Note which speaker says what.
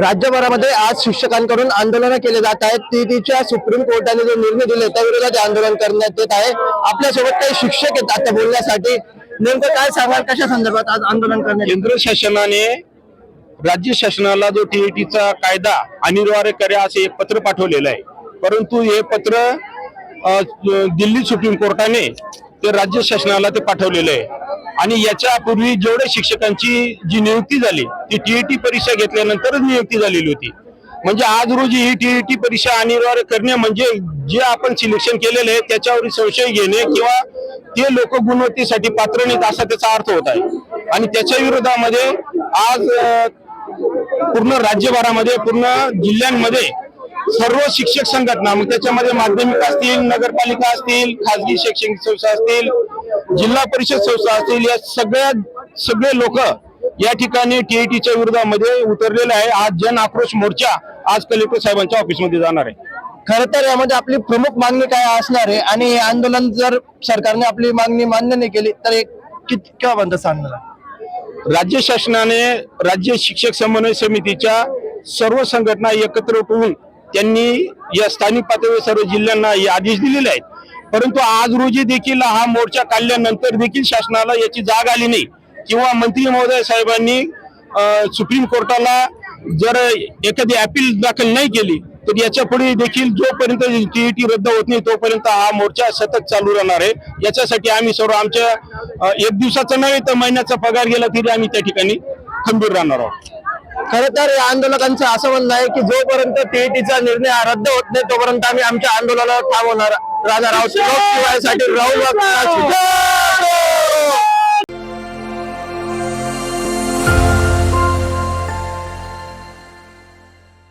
Speaker 1: राज्यभरामध्ये आज शिक्षकांकडून आंदोलन केले जात आहेत। टीईटीच्या सुप्रीम कोर्टाने जो निर्णय दिले त्या विरोधात आंदोलन करण्यात येत आहे। आपल्यासोबत काही शिक्षक आहेत आता बोलण्यासाठी। नेमकं काय सांगाल, कशा संदर्भात आज आंदोलन करण्यात?
Speaker 2: केंद्र शासनाने राज्य शासनाला जो टीईटीचा कायदा अनिवार्य करा असे एक पत्र पाठवलेलं आहे, परंतु हे पत्र दिल्ली सुप्रीम कोर्टाने ते राज्य शासनाला ते पाठवलेलं आहे। आणि याच्यापूर्वी जेवढे शिक्षकांची जी नियुक्ती झाली ती टीईटी परीक्षा घेतल्यानंतरच नियुक्ती झालेली होती। म्हणजे आज रोजी ही टीईटी परीक्षा अनिवार्य करणे म्हणजे जे आपण सिलेक्शन केलेले आहे त्याच्यावर संशय घेणे किंवा ते लोक गुणवत्तेसाठी पात्र नाहीत असा त्याचा अर्थ होत आहे। आणि त्याच्या विरोधामध्ये आज पूर्ण राज्यभरामध्ये पूर्ण जिल्ह्यांमध्ये सर्व शिक्षक संघटना, मग त्याच्यामध्ये माध्यमिक असतील, नगरपालिका असतील, खासगी शैक्षणिक संस्था असतील, जिल्हा परिषद संस्था असतील, या सगळे लोक या ठिकाणी टीईटीच्या विरोधामध्ये उतरलेले आहे। आज जन आक्रोश मोर्चा आज कलेक्टर साहेबांच्या ऑफिसमध्ये जाणार आहे।
Speaker 1: खरं तर यामध्ये आपली प्रमुख मागणी काय असणार आहे आणि हे आंदोलन जर सरकारने आपली मागणी मान्य नाही केली तर केव्हा बंद सांगणार?
Speaker 2: राज्य शासनाने राज्य शिक्षक समन्वय समितीच्या सर्व संघटना एकत्र होऊन त्यांनी या स्थानिक पातळीवर सर्व जिल्ह्यांना हे आदेश दिलेले आहेत, परंतु आज रोजी देखील हा मोर्चा काढल्यानंतर देखील शासनाला याची जाग आली नाही किंवा मंत्री महोदय साहेबांनी सुप्रीम कोर्टाला जर एखादी अपील दाखल नाही केली तर याच्या पुढे देखील जोपर्यंत टीईटी रद्द होत नाही तोपर्यंत हा मोर्चा सतत चालू राहणार आहे। याच्यासाठी आम्ही सर्व आमच्या एक दिवसाचा नव्हे तर महिन्याचा पगार गेला तरी आम्ही त्या ठिकाणी खंबीर राहणार आहोत।
Speaker 1: खरं तर या आंदोलकांचं असं म्हणणं आहे की जोपर्यंत टीईटीचा निर्णय रद्द होत नाही तोपर्यंत आम्ही आमच्या आंदोलनाला थांबवणार राहणार आहोत। राहुल